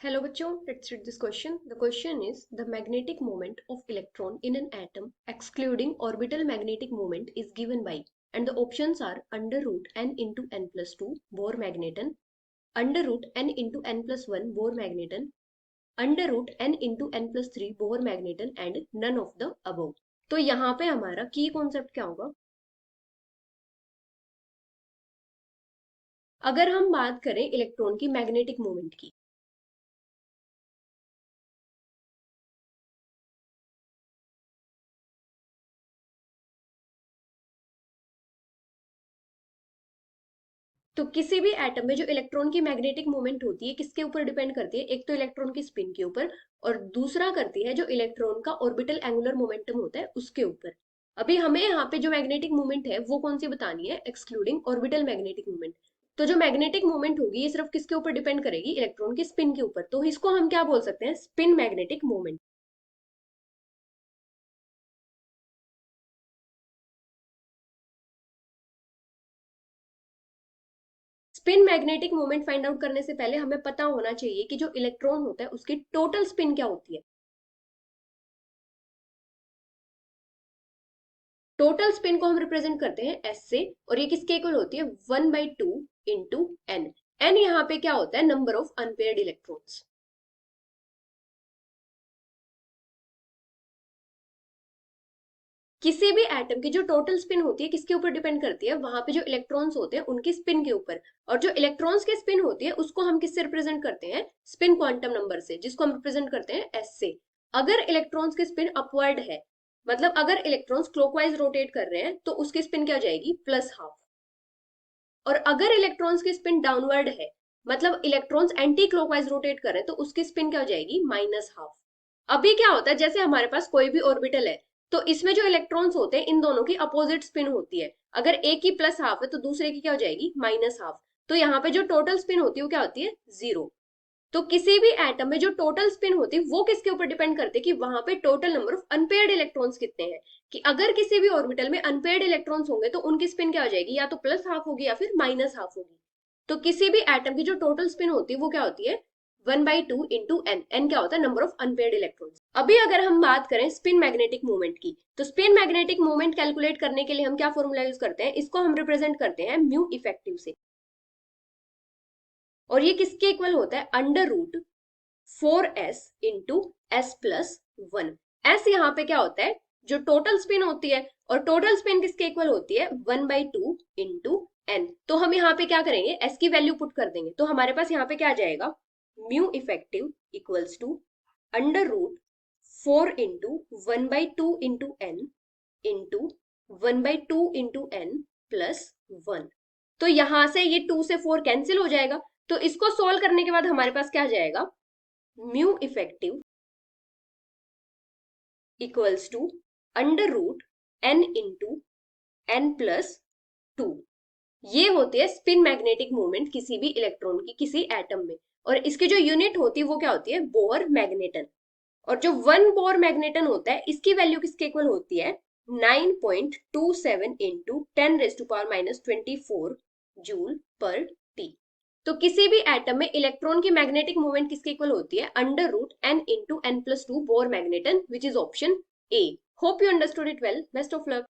Hello बच्चों, let's read this question. The question is the magnetic moment of electron in an atom excluding orbital magnetic moment is given by, and the options are under root n into n plus 2 Bohr magneton, under root n into n plus 1 Bohr magneton, under root n into n plus 3 Bohr magneton and none of the above. तो यहाँ पे हमारा की concept क्या होगा? अगर हम बात करें इलेक्ट्रॉन की मैग्नेटिक मोमेंट की, तो किसी भी एटम में जो इलेक्ट्रॉन की मैग्नेटिक मोमेंट होती है किसके ऊपर डिपेंड करती है? एक तो इलेक्ट्रॉन की स्पिन के ऊपर, और दूसरा करती है जो इलेक्ट्रॉन का ऑर्बिटल एंगुलर मोमेंटम होता है उसके ऊपर। अभी हमें यहाँ पे जो मैग्नेटिक मोमेंट है वो कौन सी बतानी है? Excluding orbital magnetic moment. तो जो मैग्नेटिक मोमेंट होगी ये सिर्फ किसके ऊपर डिपेंड करेगी? इलेक्ट्रॉन की स्पिन के ऊपर। तो इसको हम क्या बोल सकते हैं? Spin magnetic moment. Spin magnetic moment find out करने से पहले हमें पता होना चाहिए कि जो इलेक्ट्रॉन होता है उसकी टोटल स्पिन क्या होती है। टोटल स्पिन को हम रिप्रेजेंट करते हैं एस से, और ये किसके इक्वल होती है? 1/2 इंटू एन। एन यहाँ पे क्या होता है? Number of unpaired electrons. किसी भी एटम की जो टोटल स्पिन होती है किसके ऊपर डिपेंड करती है? वहां पे जो इलेक्ट्रॉन्स होते हैं उनकी स्पिन के ऊपर। और जो इलेक्ट्रॉन्स की स्पिन होती है उसको हम किससे रिप्रेजेंट करते हैं? स्पिन क्वांटम नंबर से, जिसको हम रिप्रेजेंट करते हैं एस से। अगर इलेक्ट्रॉन्स की स्पिन अपवर्ड है, मतलब अगर इलेक्ट्रॉन्स क्लॉकवाइज रोटेट कर रहे हैं, तो उसकी स्पिन क्या हो जाएगी? +12। और अगर इलेक्ट्रॉन्स की स्पिन डाउनवर्ड है, मतलब इलेक्ट्रॉन्स एंटी क्लॉकवाइज रोटेट कर रहे हैं, तो उसकी स्पिन क्या हो जाएगी? -12। अभी क्या होता है, जैसे हमारे पास कोई भी ऑर्बिटल है, तो इसमें जो इलेक्ट्रॉन्स होते हैं इन दोनों की अपोजिट स्पिन होती है। अगर एक की +12 है तो दूसरे की क्या हो जाएगी? -12। तो यहाँ पे जो टोटल स्पिन होती है वो क्या होती है? 0। तो किसी भी एटम में जो टोटल स्पिन होती है वो किसके ऊपर डिपेंड करती है? कि वहां पे total number of unpaired electrons कितने हैं। कि अगर किसी भी ऑर्बिटल में अनपेयर्ड इलेक्ट्रॉन्स होंगे तो उनकी स्पिन क्या हो जाएगी? या तो +12 होगी या फिर -12 होगी। तो किसी भी एटम की जो टोटल स्पिन होती है वो क्या होती है? 1/2 इंटू एन। एन क्या होता है? Number of unpaired electrons. अभी अगर हम बात करें स्पिन मैग्नेटिक मूवमेंट की, तो स्पिन मैग्नेटिक मूवमेंट कैलकुलेट करने के लिए हम क्या फॉर्मूला यूज करते हैं? इसको हम रिप्रेजेंट करते हैं म्यू इफेक्टिव से। और ये किसके इक्वल होता है? √4s into s+1। एस यहाँ पे क्या होता है? जो टोटल स्पिन होती है, और टोटल स्पिन किसके इक्वल होती है? 1/2 इंटू एन। तो हम यहाँ पे क्या करेंगे? एस की वैल्यू पुट कर देंगे, तो हमारे पास यहाँ पे क्या आ जाएगा? Mu effective equals to √4 into 1/2 into N into 1/2 into N +1। तो यहां से ये 2 से 4 कैंसिल हो जाएगा। तो इसको सोल्व करने के बाद हमारे पास क्या आ जाएगा? Mu effective equals to √n into n+2। ये होती है स्पिन मैग्नेटिक मूवमेंट किसी भी इलेक्ट्रॉन की किसी एटम में। और इसकी जो यूनिट होती है वो क्या होती है? Bore magneton. और जो 1 बोर मैग्नेटन होता है इसकी वैल्यू किसके इक्वल होती है? 9.27 इंटू 10⁻⁻24 जूल पर टी। तो किसी भी एटम में इलेक्ट्रॉन की मैग्नेटिक मूवमेंट किसके इक्वल होती है? √n into n+2 bore magneton, which is option A. Hope you understood it well. Best of luck.